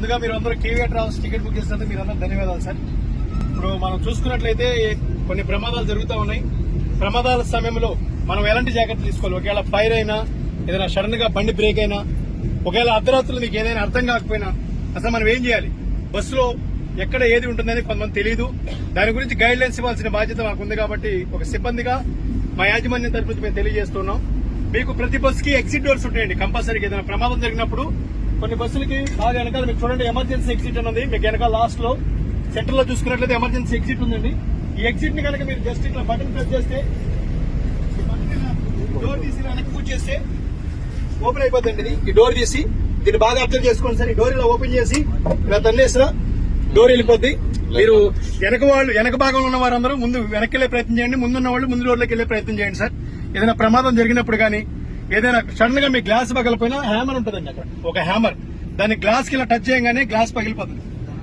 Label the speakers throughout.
Speaker 1: ముందుగా మీరు అందరూ కేవీఆర్ ట్రావెల్స్ టికెట్ బుక్ చేసినందుకు మీరు అందరూ ధన్యవాదాలు సార్. ఇప్పుడు మనం చూసుకున్నట్లయితే కొన్ని ప్రమాదాలు జరుగుతూ ఉన్నాయి. ప్రమాదాల సమయంలో మనం ఎలాంటి జాగ్రత్తలు తీసుకోవాలి? ఒకవేళ ఫైర్ అయినా, ఏదైనా సడన్ గా బండి బ్రేక్ అయినా, ఒకవేళ అర్ధరాత్రులు మీకు ఏదైనా అర్థం కాకపోయినా అసలు మనం ఏం చేయాలి? బస్సులో ఎక్కడ ఏది ఉంటుందని కొంతమంది తెలియదు. దాని గురించి గైడ్ లైన్స్ ఇవ్వాల్సిన బాధ్యత మాకు ఉంది. కాబట్టి ఒక సిబ్బందిగా మా యాజమాన్యం తరపు నుంచి మేము తెలియజేస్తున్నాం. మీకు ప్రతి బస్సుకి ఎగ్జిట్ డోర్స్ ఉంటాయండి. కంపల్సరీగా ఏదైనా ప్రమాదం జరిగినప్పుడు కొన్ని బస్సులకి బాగా వెనకాల మీకు చూడండి ఎమర్జెన్సీ ఎగ్జిట్ ఉన్నది. మీకు వెనకాల లాస్ట్ లో సెంటర్ లో చూసుకున్నట్లయితే ఎమర్జెన్సీ ఎగ్జిట్ ఉందండి. ఈ ఎగ్జిట్ ని కనుక మీరు జస్ట్ ఇట్లా బటన్ ప్రెస్ చేస్తే డోర్ తీసి వెనక్కి పూజ చేస్తే ఓపెన్ అయిపోతుంది. ఈ డోర్ తీసి దీన్ని బాగా అబ్జర్వ్ చేసుకోండి సార్. ఈ డోర్ ఇలా ఓపెన్ చేసి ఇలా తన్నేసిన డోర్ వెళ్ళిపోద్ది. మీరు వెనక భాగంలో ఉన్న వారందరూ ముందు వెనక్కి వెళ్లే ప్రయత్నం చేయండి. ముందున్న వాళ్ళు ముందు డోర్లోకి వెళ్లే ప్రయత్నం చేయండి సార్. ఏదైనా ప్రమాదం జరిగినప్పుడు కానీ ఏదైనా సడన్ గా మీ గ్లాస్ పగిలిపోయినా హ్యామర్ ఉంటుందండి. అక్కడ ఒక హ్యామర్, దాన్ని గ్లాస్ కి ఇలా టచ్ చేయగానే గ్లాస్ పగిలిపోతుంది.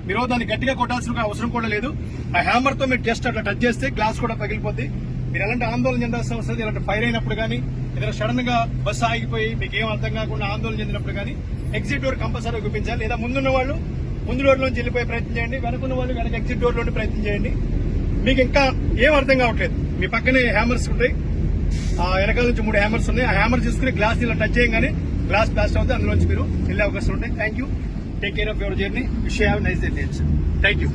Speaker 1: మీరు దాన్ని గట్టిగా కొట్టాల్సిన అవసరం కూడా లేదు. ఆ హ్యామర్ తో మీరు జస్ట్ అట్లా టచ్ చేస్తే గ్లాస్ కూడా పగిలిపోద్ది. మీరు ఎలాంటి ఆందోళన చెందాల్సిన అవసరం లేదు. ఇలాంటి ఫైర్ అయినప్పుడు కానీ ఏదైనా సడన్ గా బస్సు ఆగిపోయి మీకు ఏం అర్థం కాకుండా ఆందోళన చెందినప్పుడు కానీ ఎగ్జిట్ డోర్ కంపల్సరీ చూపించాలి. లేదా ముందున్న వాళ్ళు ముందు డోర్ నుంచి వెళ్ళిపోయే ప్రయత్నం చేయండి. వెనకున్న వాళ్ళు వెనక ఎగ్జిట్ డోర్ లోని ప్రయత్నం చేయండి. మీకు ఇంకా ఏం అర్థం కావట్లేదు, మీ పక్కనే హ్యామర్స్ ఉంటాయి. ఆ వెనకాల నుంచి 3 హ్యామర్స్ ఉన్నాయి. ఆ హ్యామర్ తీసుకుని గ్లాస్ ఇలా టచ్ చేయగానే గ్లాస్ బ్లాస్ట్ అవుతుంది. అందులోంచి మీరు వెళ్ళే అవకాశం ఉంటాయి. Thank you. Take care of your journey. Wish you have nice day. Thank you.